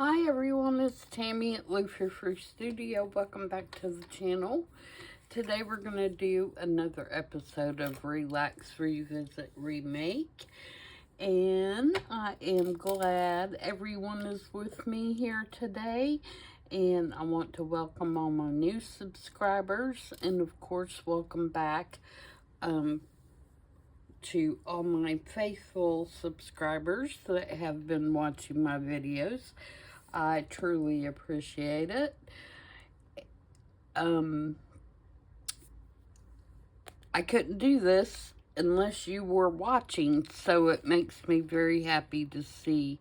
Hi everyone, it's Tammy at Frou-frou Studio. Welcome back to the channel. Today we're going to do another episode of Relax, Revisit, Remake. And I am glad everyone is with me here today. And I want to welcome all my new subscribers. And of course, welcome back to all my faithful subscribers that have been watching my videos. I truly appreciate it. I couldn't do this unless you were watching, so it makes me very happy to see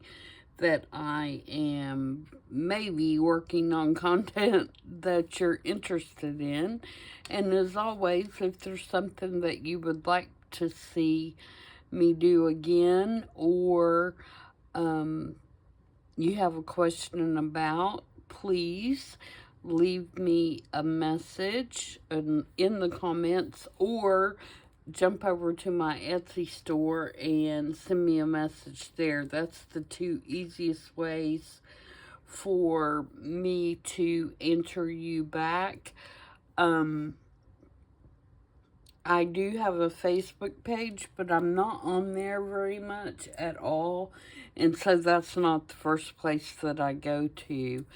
that I am maybe working on content that you're interested in. And as always, if there's something that you would like to see me do again, or you have a question about, please leave me a message in the comments, or jump over to my Etsy store and send me a message there. That's the two easiest ways for me to answer you back. I do have a Facebook page, but I'm not on there very much at all. And so that's not the first place that I go to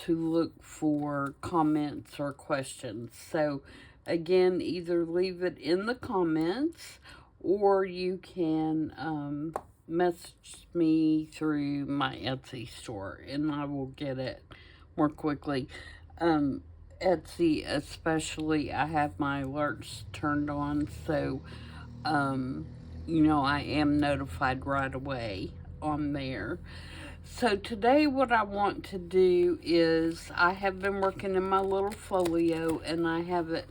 look for comments or questions. So again, either leave it in the comments, or you can message me through my Etsy store and I will get it more quickly. Etsy especially, I have my alerts turned on, so I am notified right away on there. So today what I want to do is, I have been working in my little folio and I have it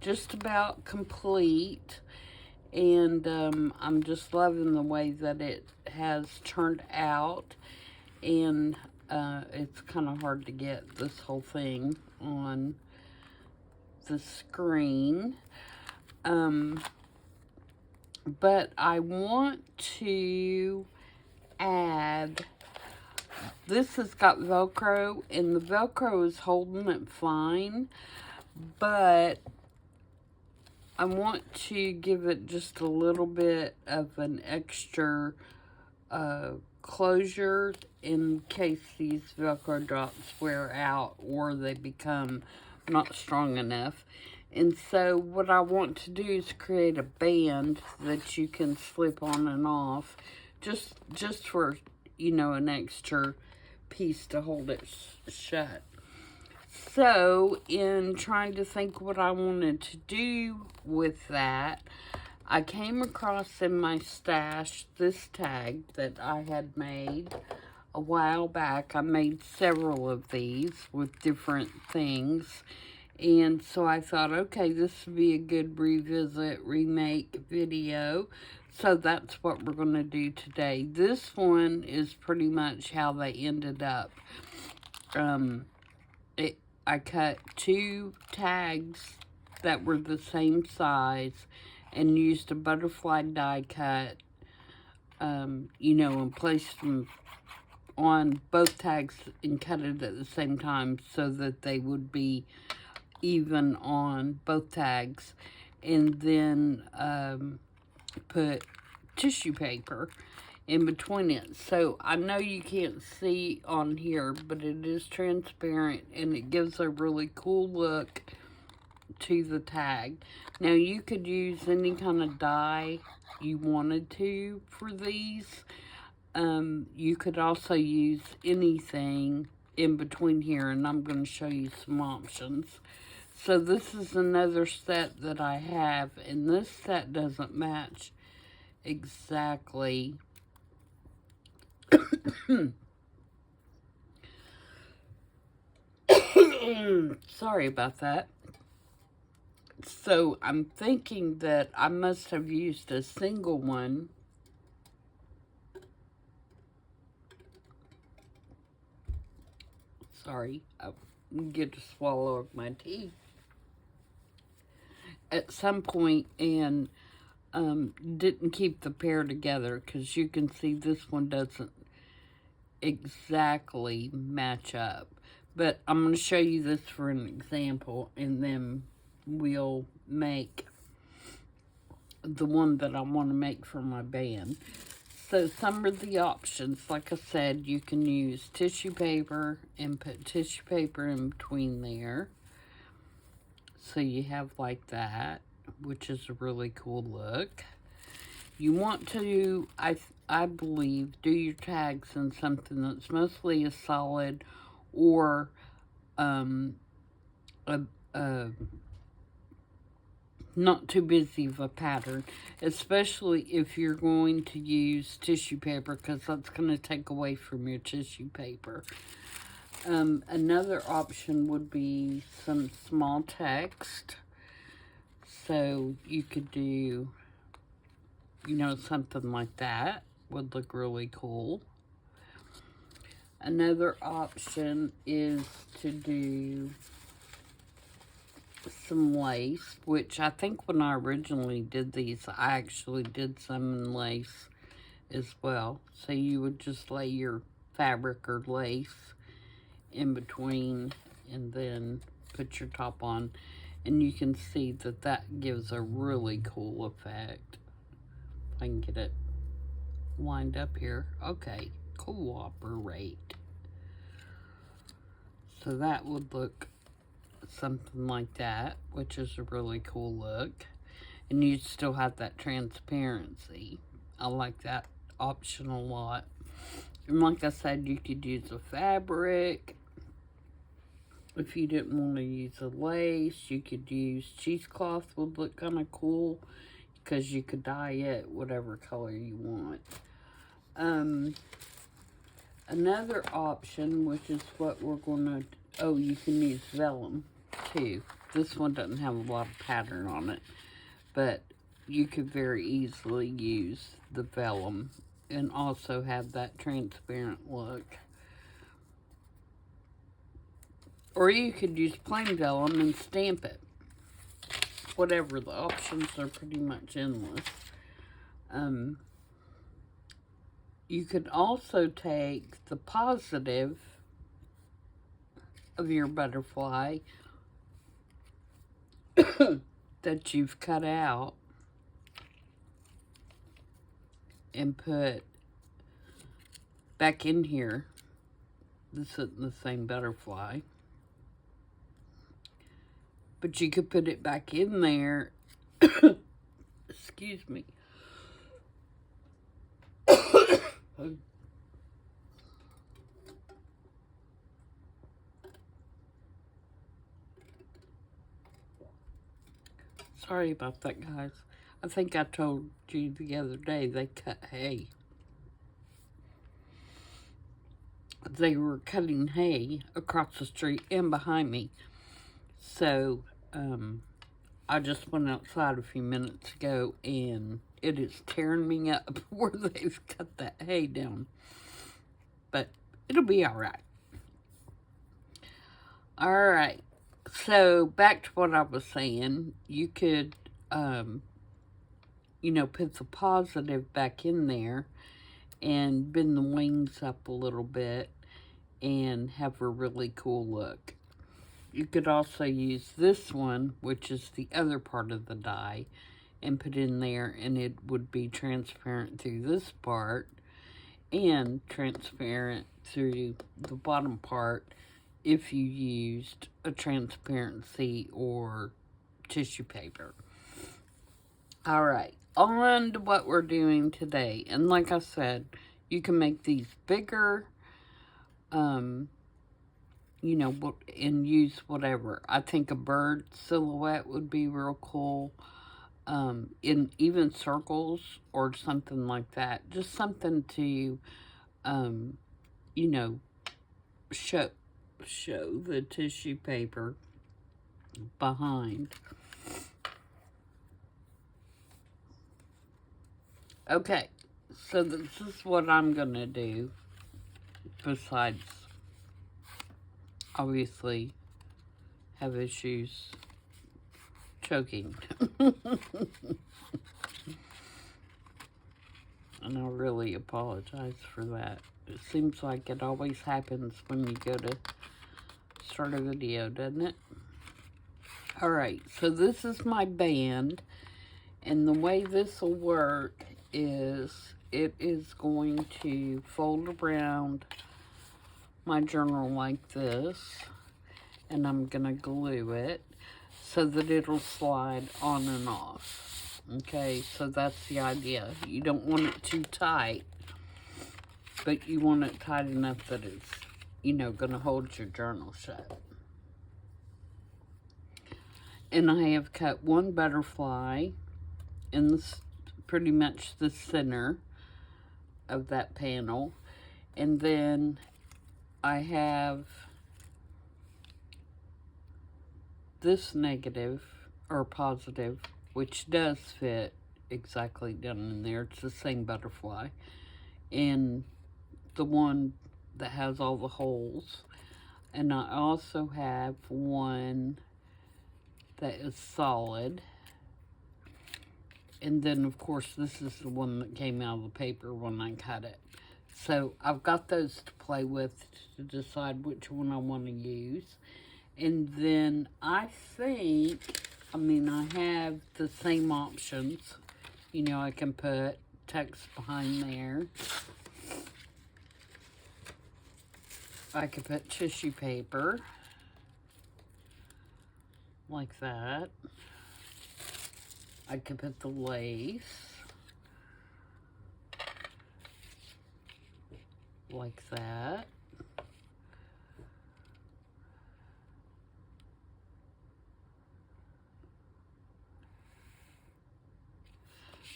just about complete, and I'm just loving the way that it has turned out. And it's kind of hard to get this whole thing on the screen. But I want to add, this has got Velcro, and the Velcro is holding it fine, but I want to give it just a little bit of an extra closure in case these Velcro drops wear out or they become not strong enough. And so what I want to do is create a band that you can slip on and off, just for, an extra piece to hold it shut. So in trying to think what I wanted to do with that, I came across in my stash this tag that I had made a while back. I made several of these with different things. And so I thought, okay, this would be a good revisit, remake video. So that's what we're going to do today. This one is pretty much how they ended up. I cut two tags that were the same size and used a butterfly die cut, and placed them on both tags and cut it at the same time so that they would be even on both tags. And then put tissue paper in between it. So I know you can't see on here, but it is transparent and it gives a really cool look to the tag. Now you could use any kind of dye you wanted to for these. You could also use anything in between here, and I'm going to show you some options. So this is another set that I have, and this set doesn't match exactly. Sorry about that. So I'm thinking that I must have used a single one. Sorry, I get to swallow my tea at some point, and didn't keep the pair together, because you can see this one doesn't exactly match up. But I'm going to show you this for an example, and then we'll make the one that I want to make for my band. So some of the options, like I said, you can use tissue paper and put tissue paper in between there. So you have like that, which is a really cool look. You want to, I believe, do your tags in something that's mostly a solid or a not too busy of a pattern, especially if you're going to use tissue paper, because that's going to take away from your tissue paper. Another option would be some small text. So you could do, you know, something like that would look really cool. Another option is to do some lace, which I think when I originally did these, I actually did some in lace as well. So you would just lay your fabric or lace in between and then put your top on, and you can see that that gives a really cool effect. If I can get it lined up here. Okay, cooperate. So that would look something like that, which is a really cool look, and you still have that transparency. I like that option a lot. And like I said, you could use a fabric. If you didn't want to use a lace, you could use cheesecloth. Would look kind of cool because you could dye it whatever color you want. Another option, which is what we're gonna, oh, you can use vellum too. This one doesn't have a lot of pattern on it, but you could very easily use the vellum and also have that transparent look. Or you could use plain vellum and stamp it. Whatever, the options are pretty much endless. You could also take the positive of your butterfly that you've cut out and put back in here. This isn't the same butterfly, but you could put it back in there. Excuse me. Sorry about that, guys. I think I told you the other day they cut hay. They were cutting hay across the street and behind me. So, I just went outside a few minutes ago and it is tearing me up where they've cut that hay down. But it'll be alright. Alright. So, back to what I was saying. You could, you know, put the positive back in there and bend the wings up a little bit and have a really cool look. You could also use this one, which is the other part of the die, and put in there, and it would be transparent through this part and transparent through the bottom part if you used a transparency or tissue paper. Alright, on to what we're doing today. And like I said, you can make these bigger, you know, and use whatever. I think a bird silhouette would be real cool. In even circles or something like that. Just something to, you know, show the tissue paper behind. Okay, so this is what I'm going to do besides obviously have issues choking. And I really apologize for that. It seems like it always happens when you go to start a video, doesn't it? Alright, so this is my band, and the way this will work is it is going to fold around my journal like this, and I'm going to glue it so that it'll slide on and off. Okay, so that's the idea. You don't want it too tight, but you want it tight enough that it's, you know, going to hold your journal shut. And I have cut one butterfly in this, pretty much the center of that panel. And then I have this negative or positive, which does fit exactly down in there. It's the same butterfly. And the one that has all the holes. And I also have one that is solid. And then, of course, this is the one that came out of the paper when I cut it. So I've got those to play with to decide which one I want to use. And then I think, I mean, I have the same options. You know, I can put text behind there. I could put tissue paper. Like that. I could put the lace. Like that.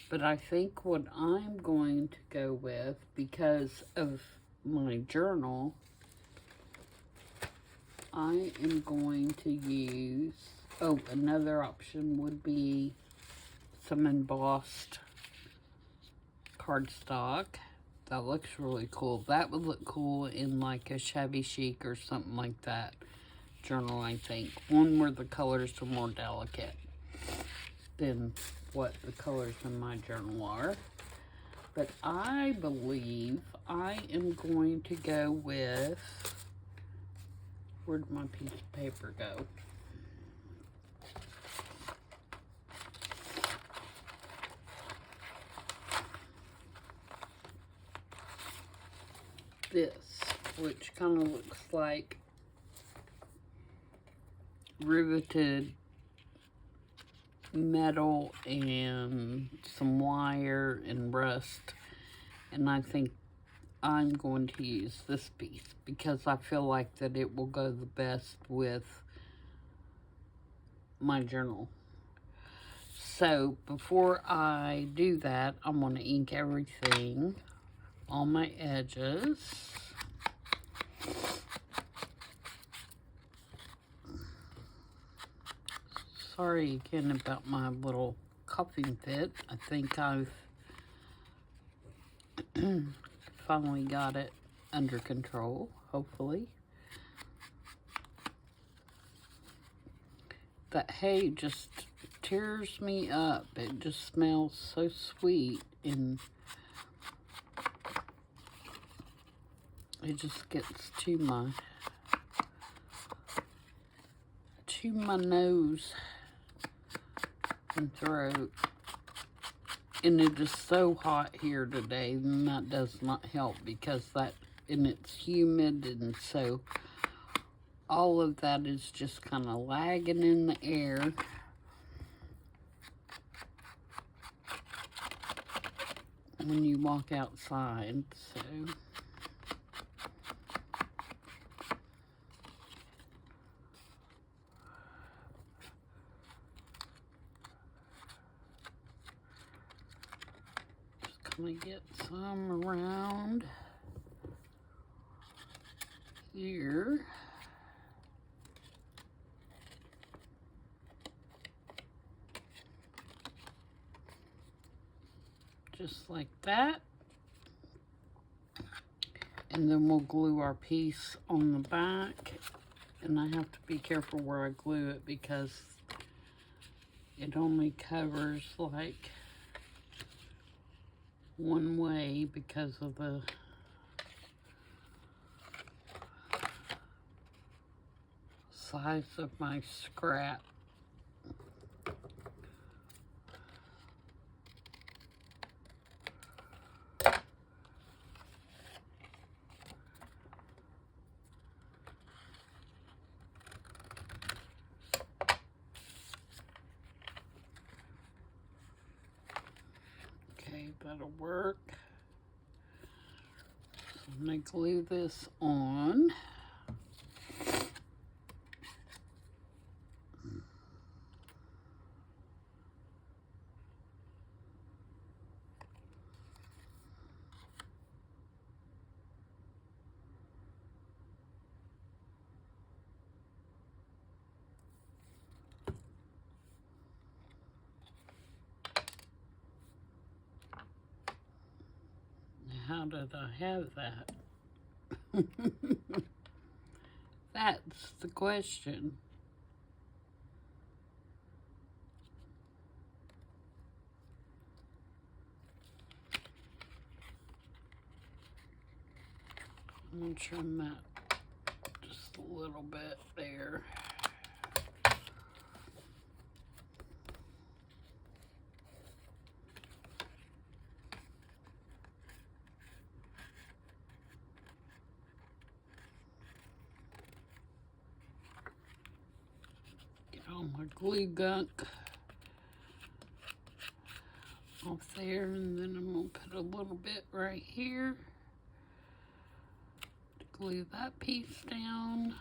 But I think what I'm going to go with, because of my journal, I am going to use, oh, another option would be some embossed cardstock. That looks really cool. That would look cool in like a shabby chic or something like that journal, I think. One where the colors are more delicate than what the colors in my journal are. But I believe I am going to go with, where'd my piece of paper go? This, which kind of looks like riveted metal and some wire and rust. And I think I'm going to use this piece because I feel like that it will go the best with my journal. So before I do that, I'm going to ink everything on my edges. Sorry again about my little coughing fit. I think I've finally got it under control, hopefully. That hay just tears me up. It just smells so sweet, and it just gets to my nose and throat. And it is so hot here today, and that does not help because and it's humid, and so all of that is just kind of lagging in the air. When you walk outside, so just gonna get some around here. Just like that. And then we'll glue our piece on the back. And I have to be careful where I glue it because it only covers like one way because of the size of my scrap. Okay, that'll work. I'm going to glue this on. How did I have that? That's the question. I'm going to trim that just a little bit there. Get all my glue gunk off there, and then I'm going to put a little bit right here to glue that piece down.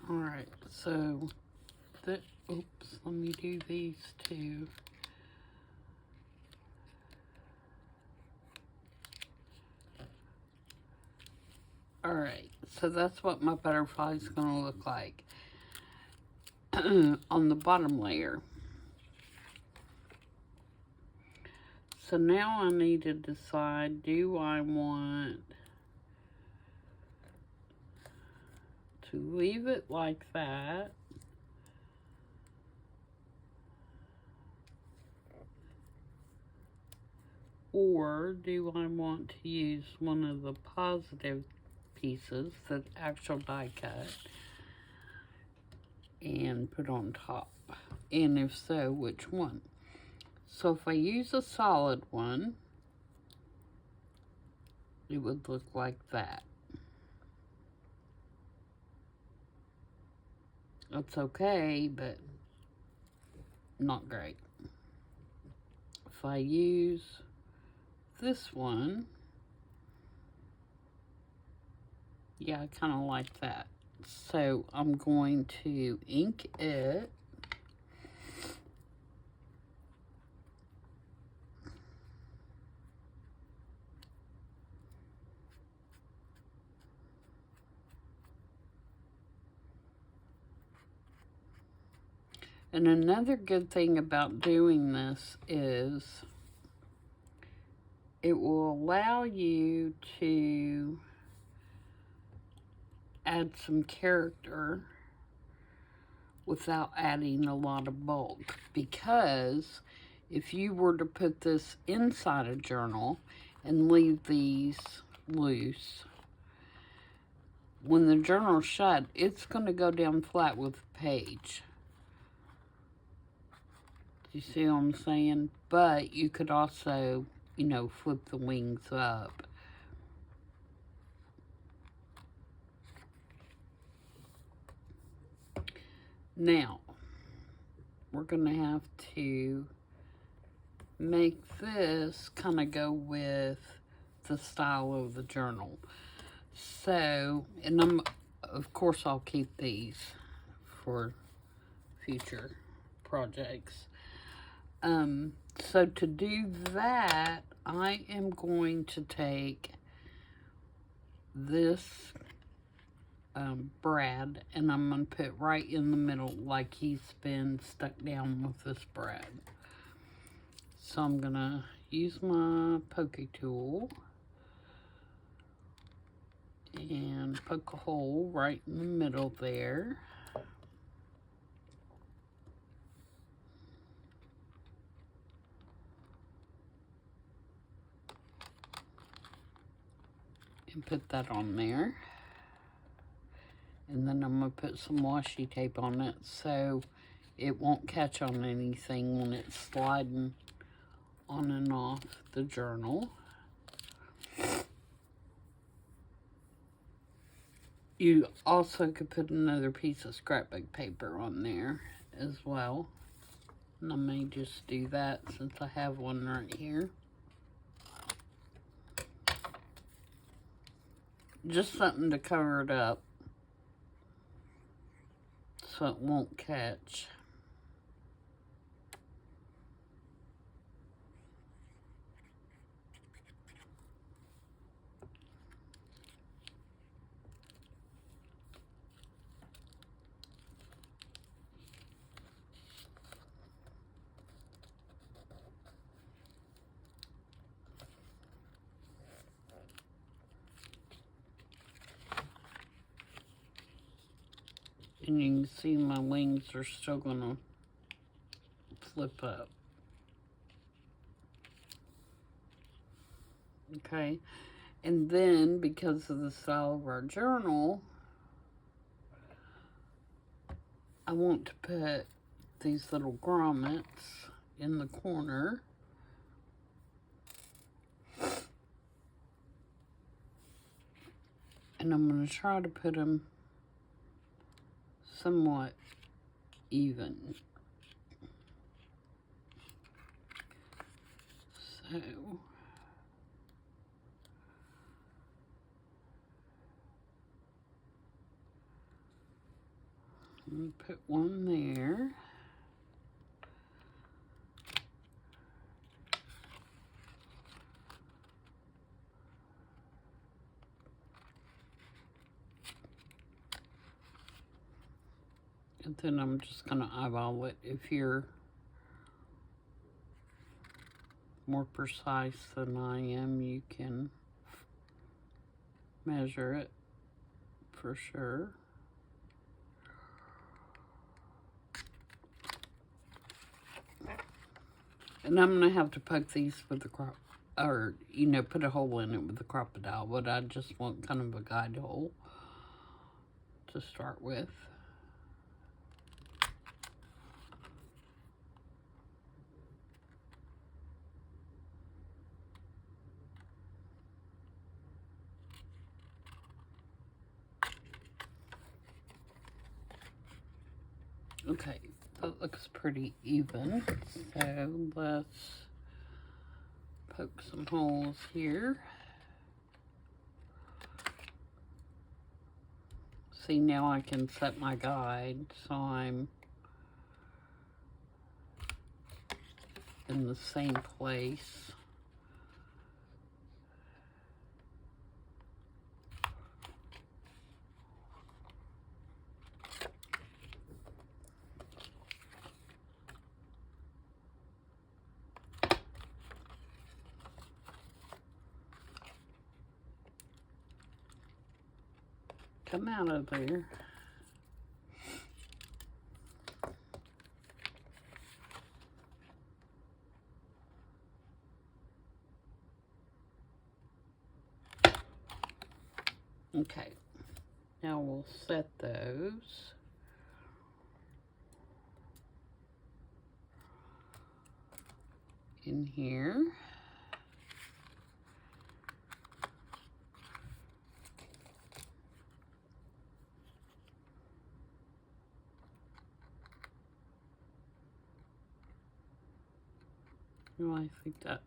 Alright, so oops, let me do these two. Alright, so that's what my butterfly is going to look like on the bottom layer. So now I need to decide, do I want to leave it like that, or do I want to use one of the positive pieces, the actual die cut, and put on top? And if so, which one? So if I use a solid one, it would look like that. That's okay, but not great. If I use this one, yeah, I kind of like that. So I'm going to ink it. And another good thing about doing this is it will allow you to add some character without adding a lot of bulk. Because if you were to put this inside a journal and leave these loose, when the journal's shut, it's going to go down flat with the page. You see what I'm saying? But you could also, you know, flip the wings up. Now, we're going to have to make this kind of go with the style of the journal. So, and of course, I'll keep these for future projects. So to do that, I am going to take this brad, and I'm going to put right in the middle like he's been stuck down with this brad. So I'm going to use my pokey tool and poke a hole right in the middle there. and put that on there. And then I'm going to put some washi tape on it so it won't catch on anything when it's sliding on and off the journal. You also could put another piece of scrapbook paper on there as well. And I may just do that since I have one right here. Just something to cover it up so it won't catch. And you can see my wings are still gonna flip up. Okay, and then because of the style of our journal, I want to put these little grommets in the corner. And I'm going to try to put them somewhat even. So, I'm going to put one there. And then I'm just going to eyeball it. If you're more precise than I am, you can measure it for sure. And I'm going to have to poke these with the or, you know, put a hole in it with the crocodile, but I just want kind of a guide hole to start with. Okay, that looks pretty even, so let's poke some holes here. See, now I can set my guide so I'm in the same place. Come out of there. Okay, now we'll set those. In here. Oh, I think that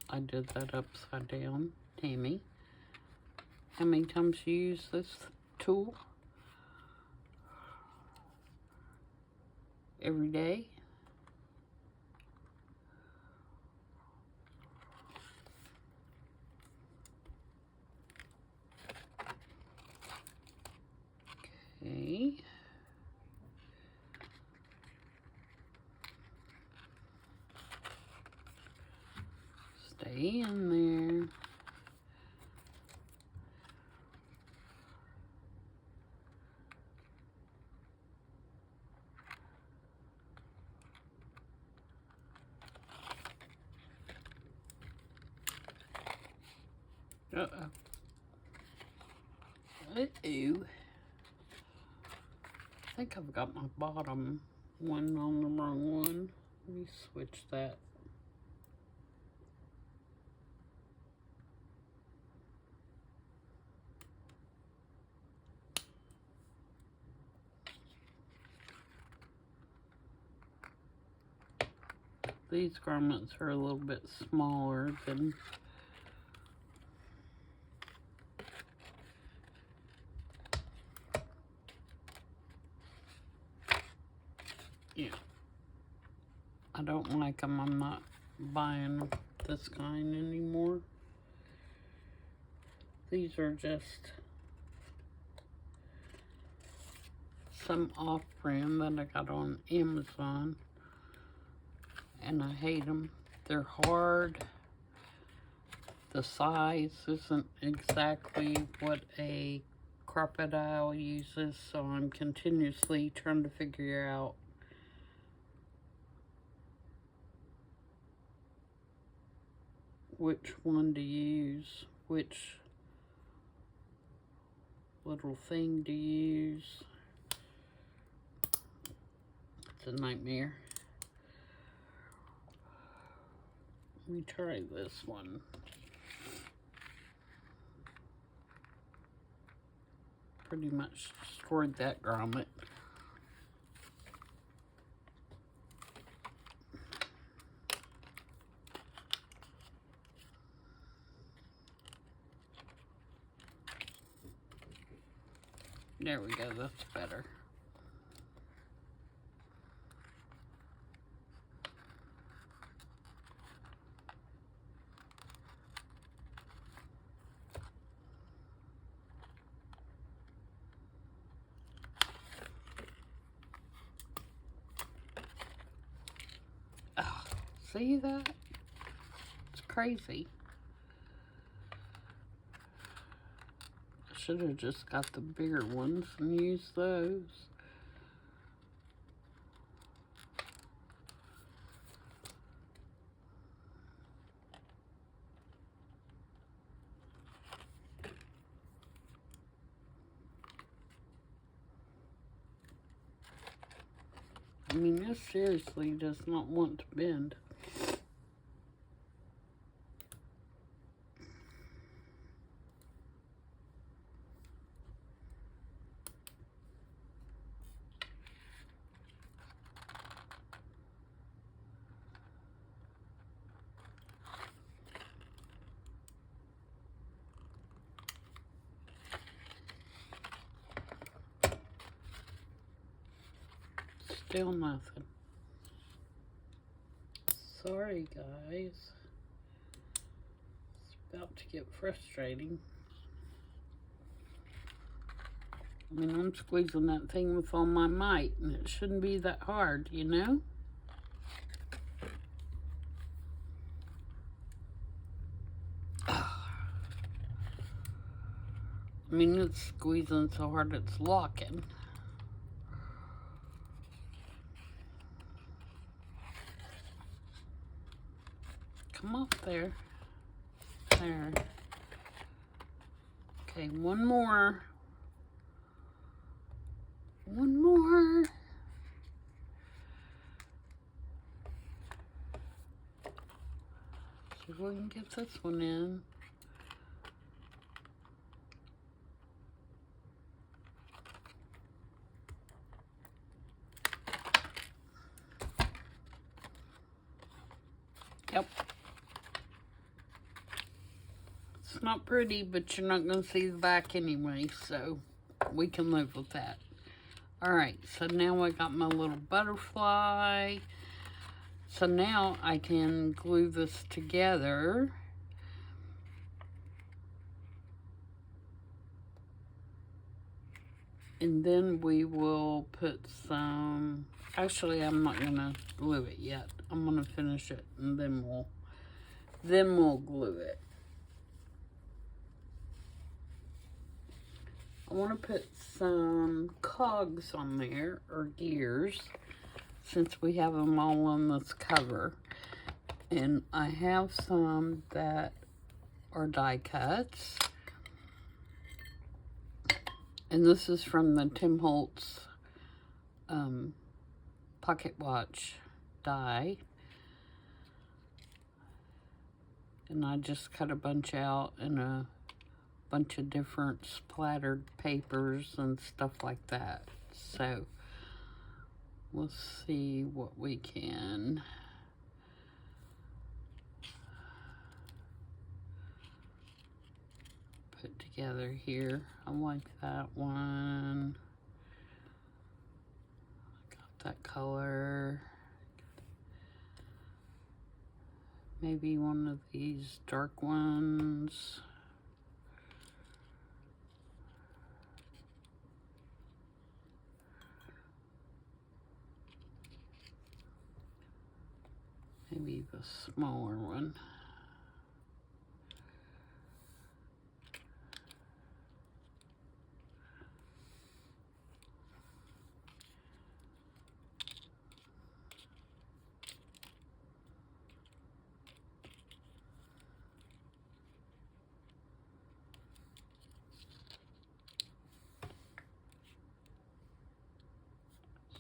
I did that upside down. Tammy, how many times you use this tool? Every day? Okay. Stay in there. Uh-oh. Uh-oh. I think I've got my bottom one on the wrong one. Let me switch that. These garments are a little bit smaller than yeah. I don't like them. I'm not buying this kind anymore. These are just some off-brand that I got on Amazon, and I hate them. They're hard. The size isn't exactly what a crocodile uses, so I'm continuously trying to figure out which one to use, which little thing to use. It's a nightmare. Let me try this one. Pretty much destroyed that grommet. There we go, that's better. Oh, see that? It's crazy. Should have just got the bigger ones and used those. I mean, this seriously does not want to bend. Still nothing. Sorry, guys. It's about to get frustrating. I mean, I'm squeezing that thing with all my might, and it shouldn't be that hard, you know? I mean, it's squeezing so hard it's locking. Come up there. There. Okay, one more. One more. See if we can get this one in. Yep. It's not pretty, but you're not going to see the back anyway, so we can live with that. Alright, so now I got my little butterfly. So now I can glue this together. And then we will put some... Actually, I'm not going to glue it yet. I'm going to finish it, and then we'll glue it. I want to put some cogs on there, or gears, since we have them all on this cover. And I have some that or die cuts. And this is from the Tim Holtz pocket watch die. And I just cut a bunch out in a bunch of different splattered papers and stuff like that. So let's see what we can put together here. I like that one. Got that color. Maybe one of these dark ones. Maybe the smaller one.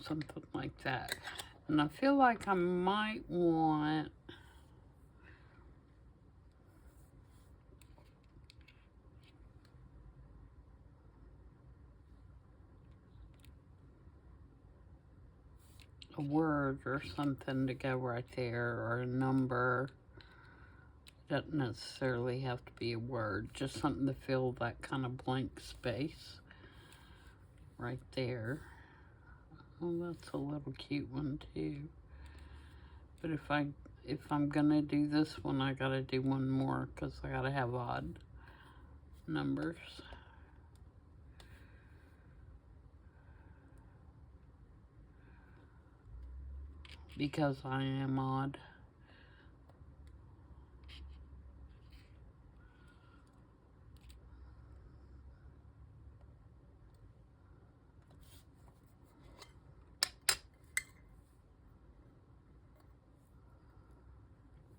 Something like that. And I feel like I might want a word or something to go right there, or a number. Doesn't necessarily have to be a word, just something to fill that kind of blank space right there. Oh, that's a little cute one too. But if I'm gonna do this one, I gotta do one more because I gotta have odd numbers. Because I am odd.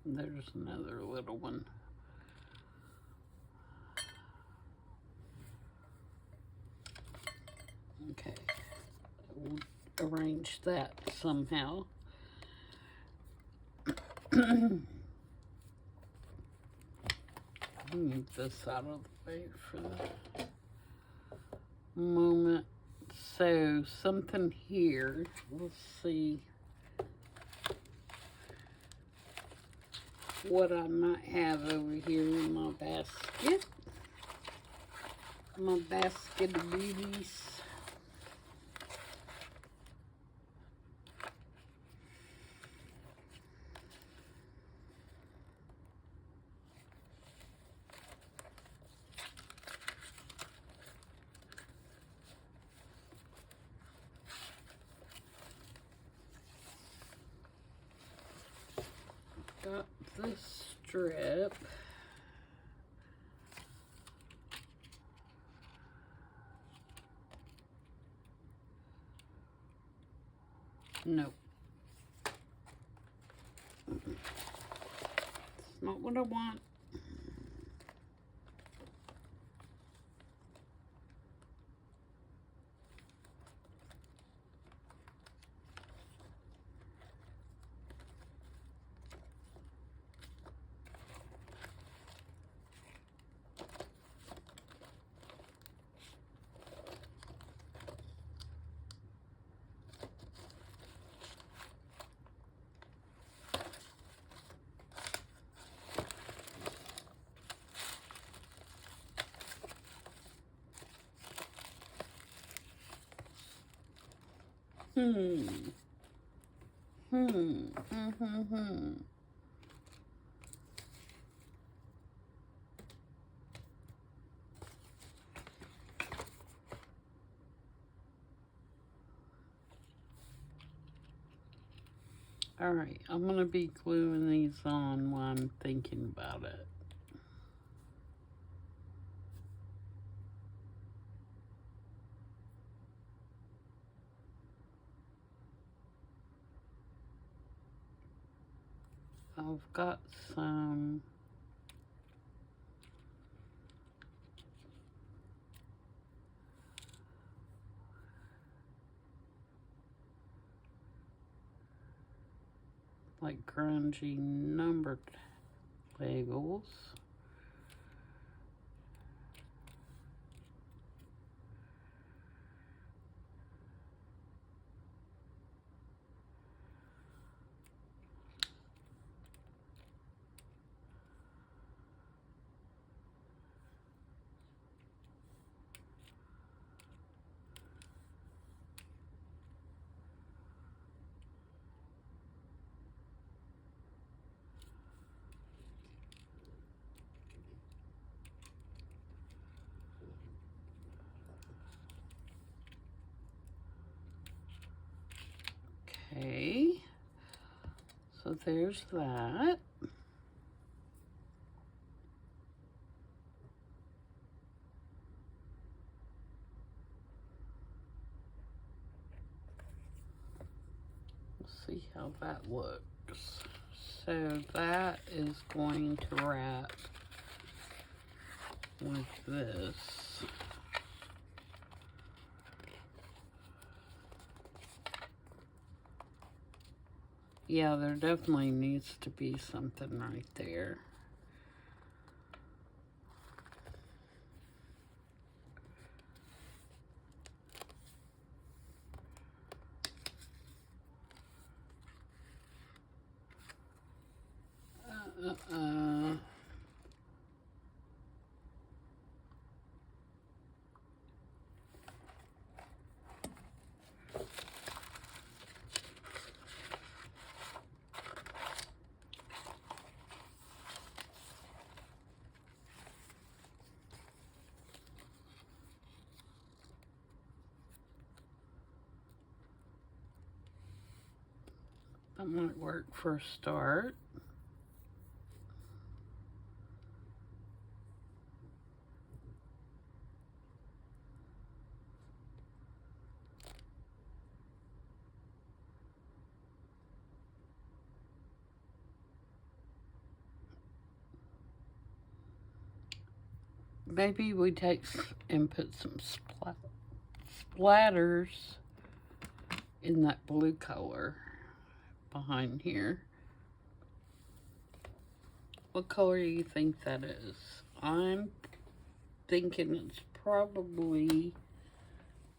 There's another little one. Okay, we'll arrange that somehow. Move this out of the way for the moment. So something here, let's see what I might have over here in my basket. My basket of beauties. Got this strip. Nope. It's not what I want. All right, I'm going to be gluing these on while I'm thinking about it. I've got some like grungy numbered labels. Okay, so there's that. Let's see how that looks. So that is going to wrap with this. Yeah, there definitely needs to be something right there. That might work for a start. Maybe we take and put some splatters in that blue color behind here. What color do you think that is? I'm thinking it's probably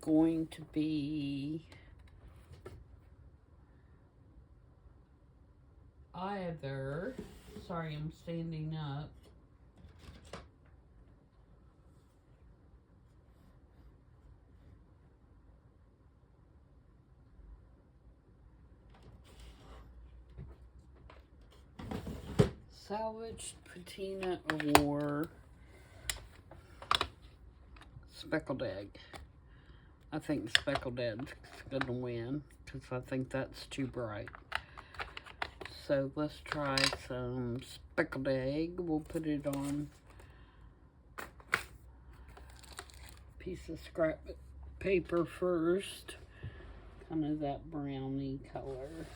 going to be either, sorry, I'm standing up. Salvaged patina or speckled egg. I think speckled egg's gonna win because I think that's too bright. So let's try some speckled egg. We'll put it on a piece of scrap paper first. Kind of that browny color.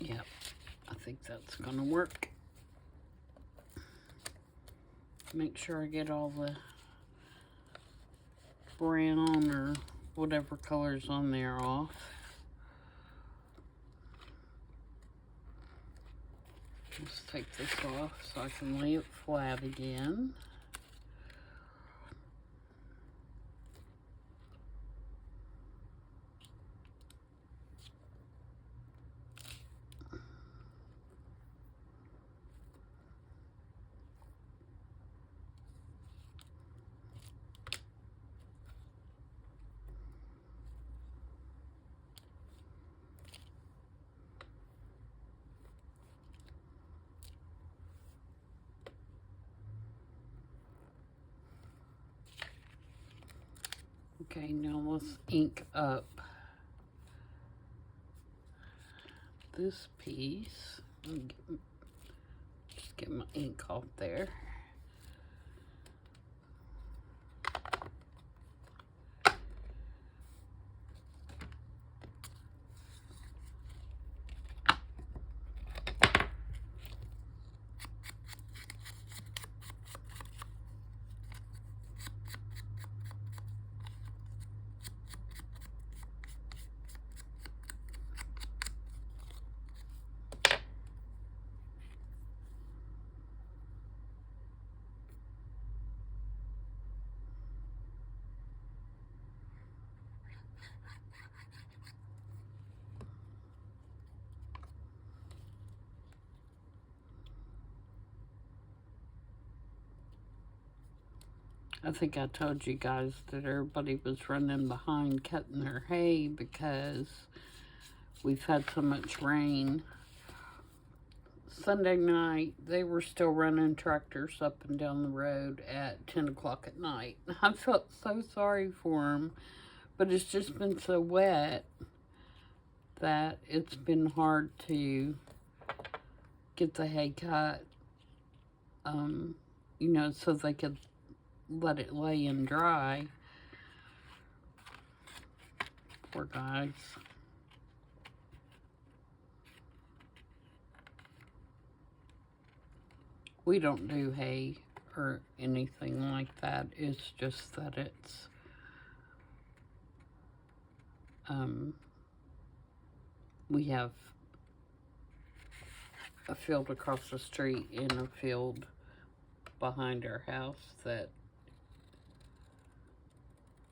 Yep, I think that's gonna work. Make sure I get all the brown or whatever colors on there off. Let's take this off so I can lay it flat again. Okay, now let's ink up this piece. Just get my ink off there. I think I told you guys that everybody was running behind cutting their hay because we've had so much rain. Sunday night, they were still running tractors up and down the road at 10 o'clock at night. I felt so sorry for them, but it's just been so wet that it's been hard to get the hay cut, you know, so they could let it lay and dry. Poor guys. We don't do hay or anything like that. It's just that it's we have a field across the street and a field behind our house that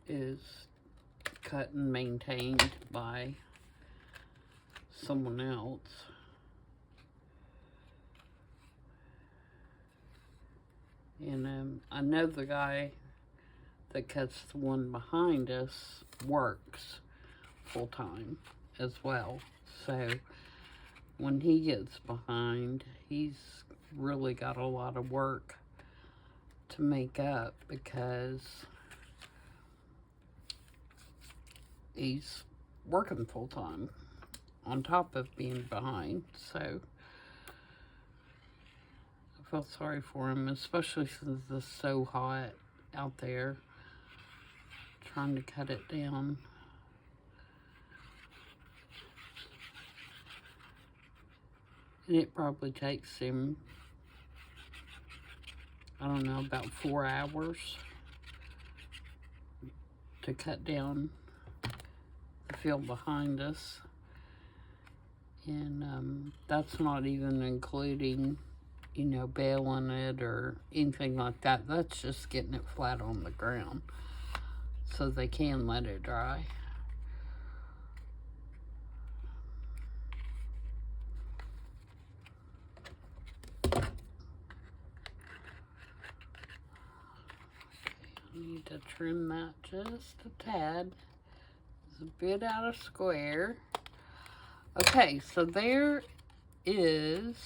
is cut and maintained by someone else. And I know the guy that cuts the one behind us works full-time as well. So when he gets behind, he's really got a lot of work to make up because he's working full-time on top of being behind. So I feel sorry for him, especially since it's so hot out there trying to cut it down. And it probably takes him, I don't know, about 4 hours to cut down the field behind us. And that's not even including, you know, baling it or anything like that. That's just getting it flat on the ground so they can let it dry. Need to trim that just a tad. It's a bit out of square. Okay, so there is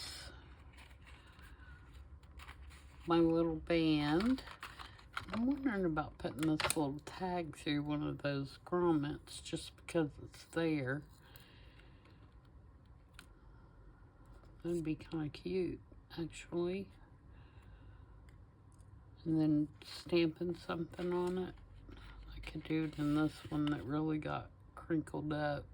my little band. I'm wondering about putting this little tag through one of those grommets just because it's there. That'd be kind of cute, actually. And then stamping something on it. I could do it in this one that really got crinkled up.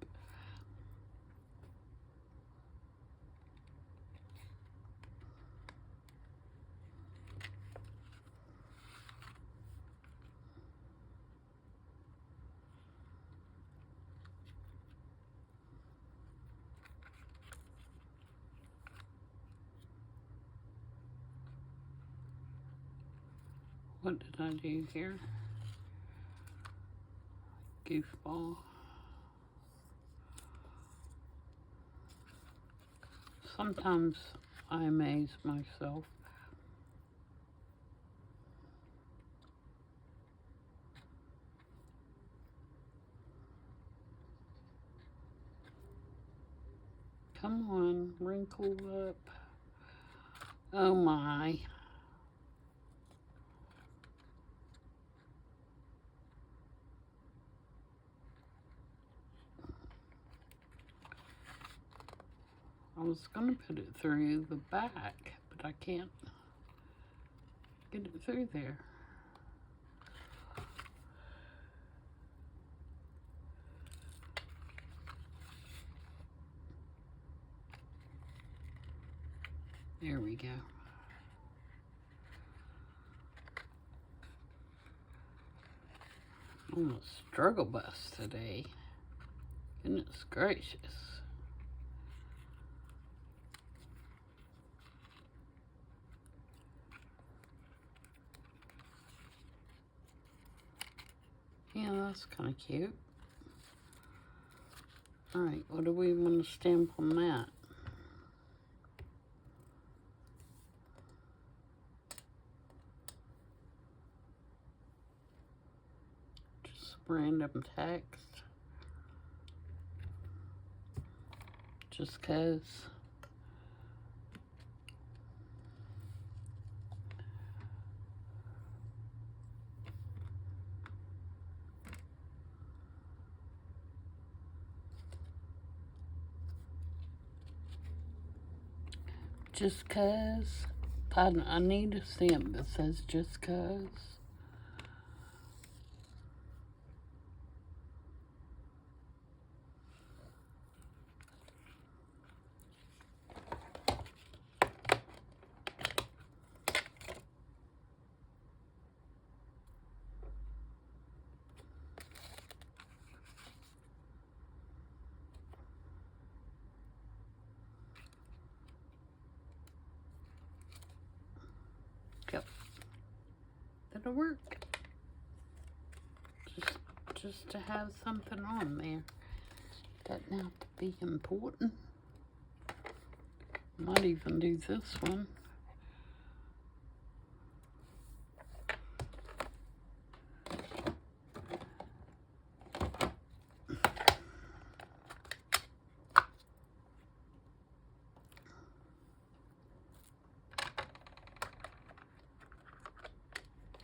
What did I do here? Goofball. Sometimes I amaze myself. Come on, wrinkle up. Oh my. I was gonna put it through the back, but I can't get it through there. There we go. I'm a struggle bus today. Goodness gracious. Yeah, that's kind of cute. Alright, what do we want to stamp on that? random text. Just 'cause. Just 'cause. I need a stamp that says just 'cause. Yep. That'll work. Just to have something on there. Doesn't have to be important. Might even do this one.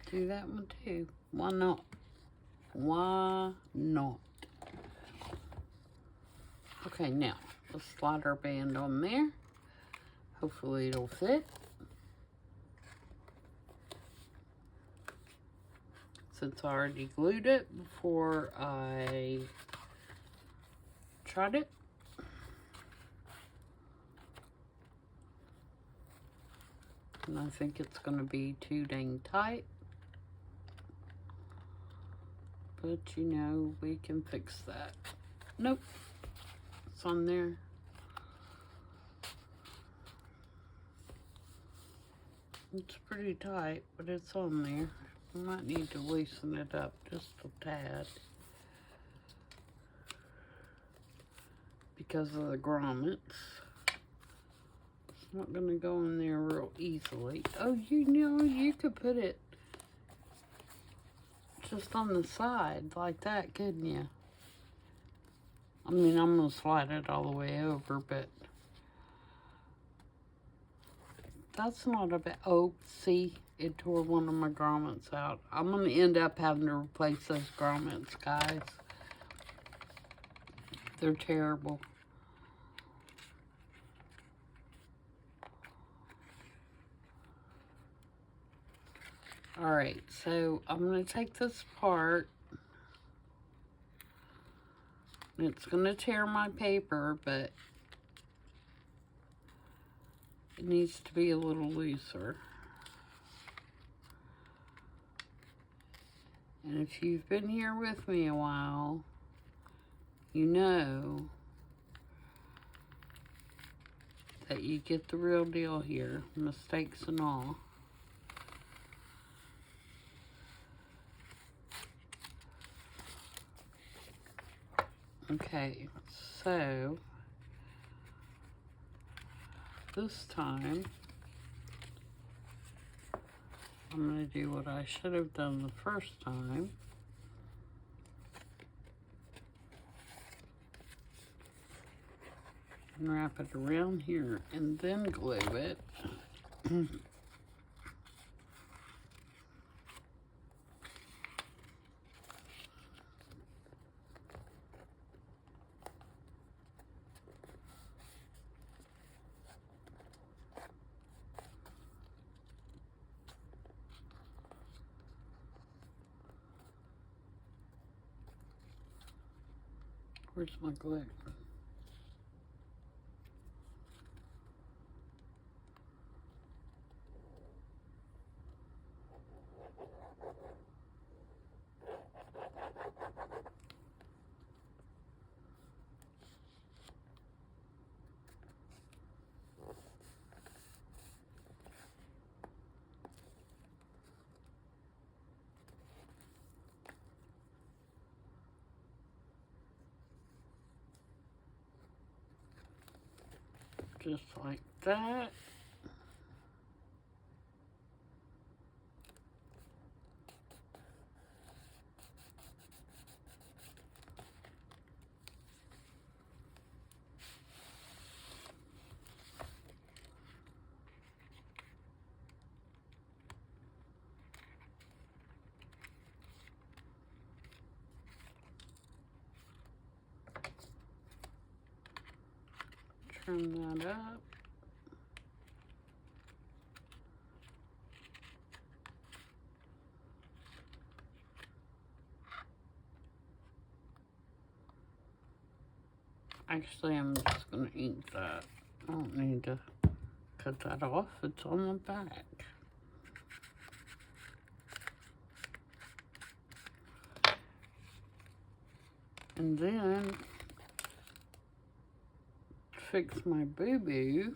Do that one too. Why not? Why not? Okay, now let's slide our band on there. Hopefully it'll fit. Since I already glued it before I tried it. And I think it's going to be too dang tight. But you know, we can fix that. Nope. It's on there. It's pretty tight, but it's on there. I might need to loosen it up just a tad. Because of the grommets. It's not going to go in there real easily. Oh, you know, you could put it just on the side like that, couldn't you? I mean, I'm going to slide it all the way over, but that's not a bad... Oh, see, it tore one of my grommets out. I'm going to end up having to replace those grommets, guys. They're terrible. Alright, so I'm going to take this apart. It's going to tear my paper, but it needs to be a little looser. And if you've been here with me a while, you know that you get the real deal here, mistakes and all. Okay, so this time I'm going to do what I should have done the first time. And wrap it around here and then glue it. Where's my glue? Just like that. Turn that up. Actually, I'm just going to ink that. I don't need to cut that off. It's on the back. And then, to fix my boo-boo,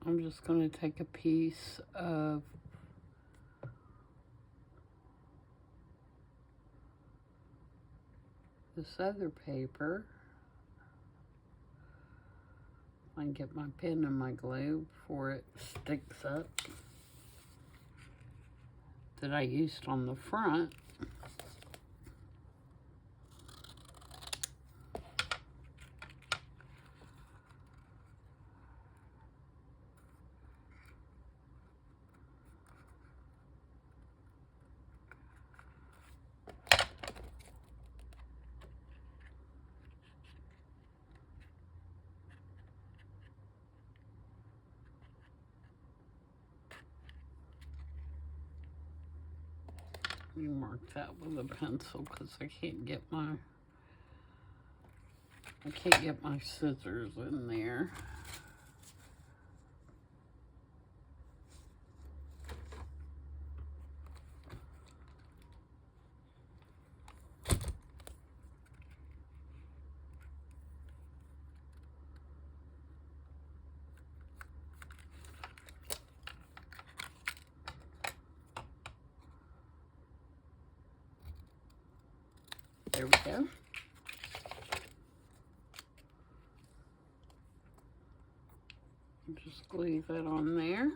I'm just going to take a piece of this other paper. I can get my pen and my glue before it sticks up, that I used on the front. Let me mark that with a pencil because I can't get my scissors in there. There we go. Just glue that on there.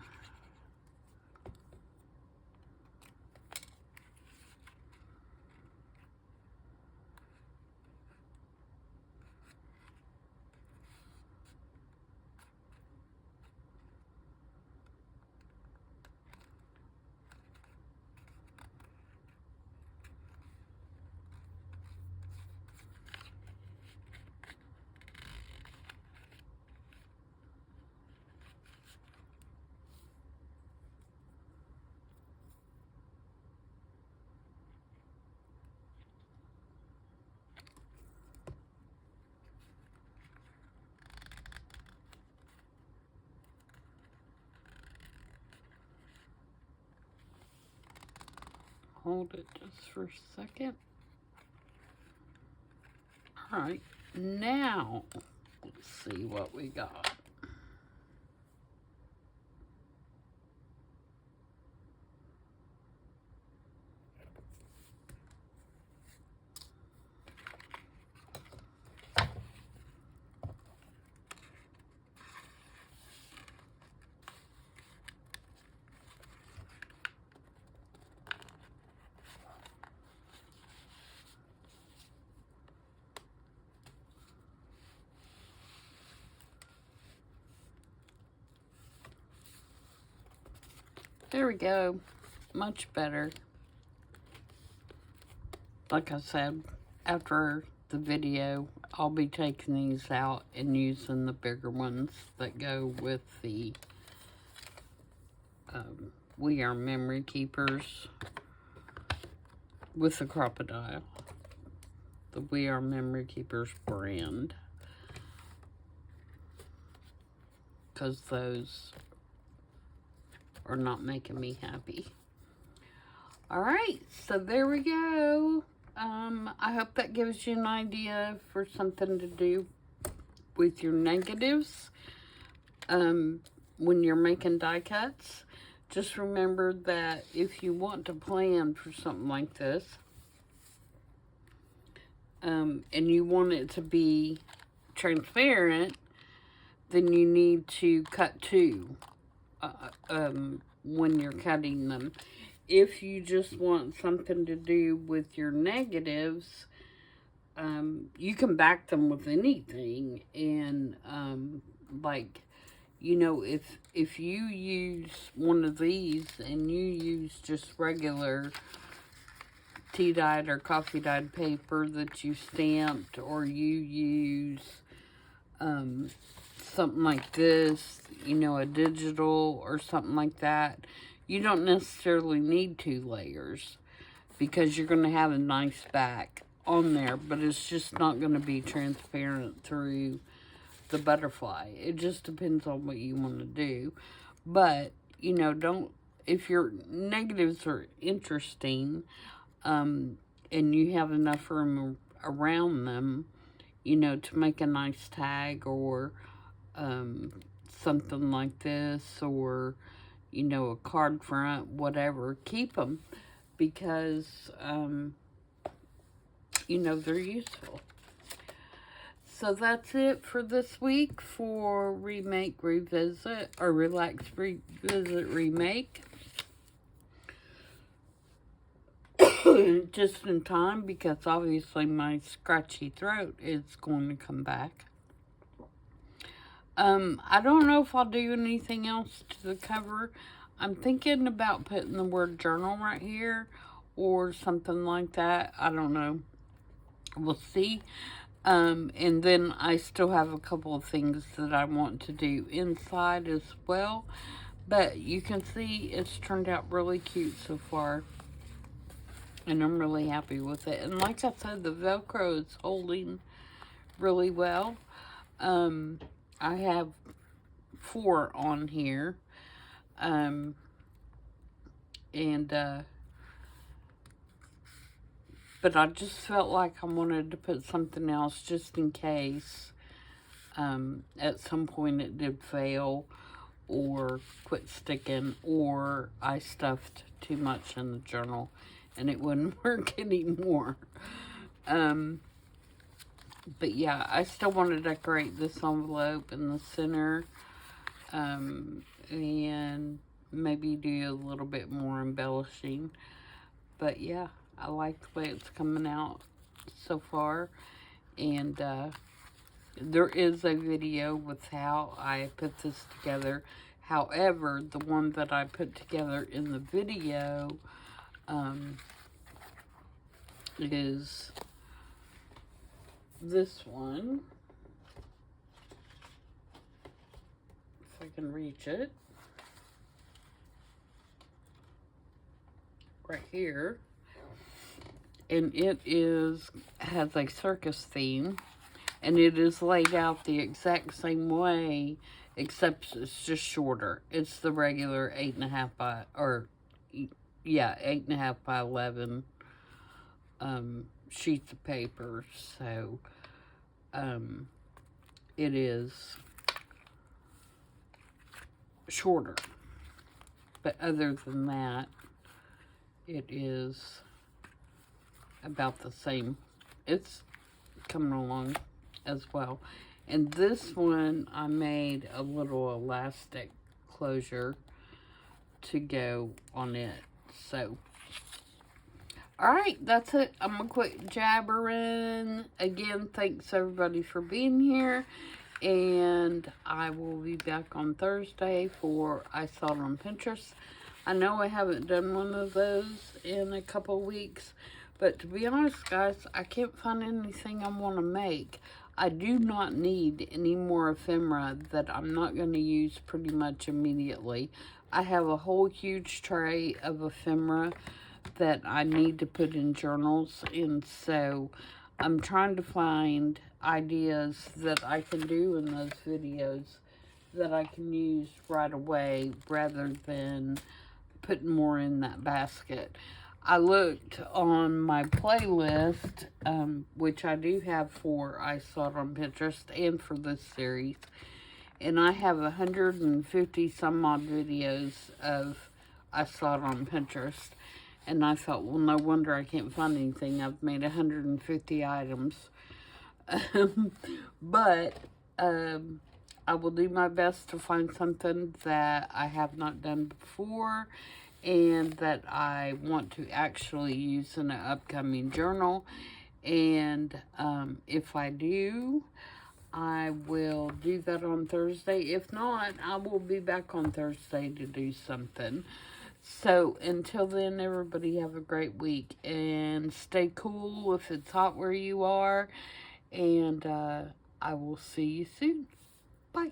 Hold it just for a second. All right, now let's see what we got. There we go. Much better. Like I said, after the video, I'll be taking these out and using the bigger ones that go with the We Are Memory Keepers with the crocodile. The We Are Memory Keepers brand. Because those are not making me happy. Alright, so there we go. I hope that gives you an idea for something to do with your negatives when you're making die cuts. Just remember that if you want to plan for something like this, and you want it to be transparent, then you need to cut two when you're cutting them. If you just want something to do with your negatives, you can back them with anything. And, like, you know, if you use one of these and you use just regular tea-dyed or coffee-dyed paper that you stamped, or you use something like this, you know, a digital or something like that, you don't necessarily need 2 layers because you're going to have a nice back on there, but it's just not going to be transparent through the butterfly. It just depends on what you want to do. But, you know, if your negatives are interesting, and you have enough room around them, you know, to make a nice tag or something like this, or, you know, a card front, whatever, keep them because, you know, they're useful. So that's it for this week for Remake, Revisit, or Relax, Revisit, Remake. Just in time, because obviously my scratchy throat is going to come back. I don't know if I'll do anything else to the cover. I'm thinking about putting the word journal right here or something like that. I don't know. We'll see. And then I still have a couple of things that I want to do inside as well. But you can see it's turned out really cute so far. And I'm really happy with it. And like I said, the Velcro is holding really well. I have 4 on here. But I just felt like I wanted to put something else just in case at some point it did fail or quit sticking, or I stuffed too much in the journal and it wouldn't work anymore. But yeah, I still want to decorate this envelope in the center, and maybe do a little bit more embellishing. But yeah, I like the way it's coming out so far. And there is a video with how I put this together. However, the one that I put together in the video is this one. If I can reach it. Right here. And it has a circus theme. And it is laid out the exact same way, except it's just shorter. It's the regular 8.5 by, 8.5 by 11 sheets of paper. So, it is shorter. But other than that, it is about the same. It's coming along as well. And this one, I made a little elastic closure to go on it. So, alright, that's it. I'm going to quit jabbering. Again, thanks everybody for being here. And I will be back on Thursday for I Saw It on Pinterest. I know I haven't done one of those in a couple weeks. But to be honest, guys, I can't find anything I want to make. I do not need any more ephemera that I'm not going to use pretty much immediately. I have a whole huge tray of ephemera that I need to put in journals. And so I'm trying to find ideas that I can do in those videos that I can use right away rather than putting more in that basket. I looked on my playlist, which I do have for I Saw It on Pinterest and for this series. And I have 150 some odd videos of I Saw It on Pinterest. And I thought, well, no wonder I can't find anything. I've made 150 items. But I will do my best to find something that I have not done before and that I want to actually use in an upcoming journal. And if I do, I will do that on Thursday. If not, I will be back on Thursday to do something. So until then, everybody have a great week and stay cool if it's hot where you are. And I will see you soon. Bye.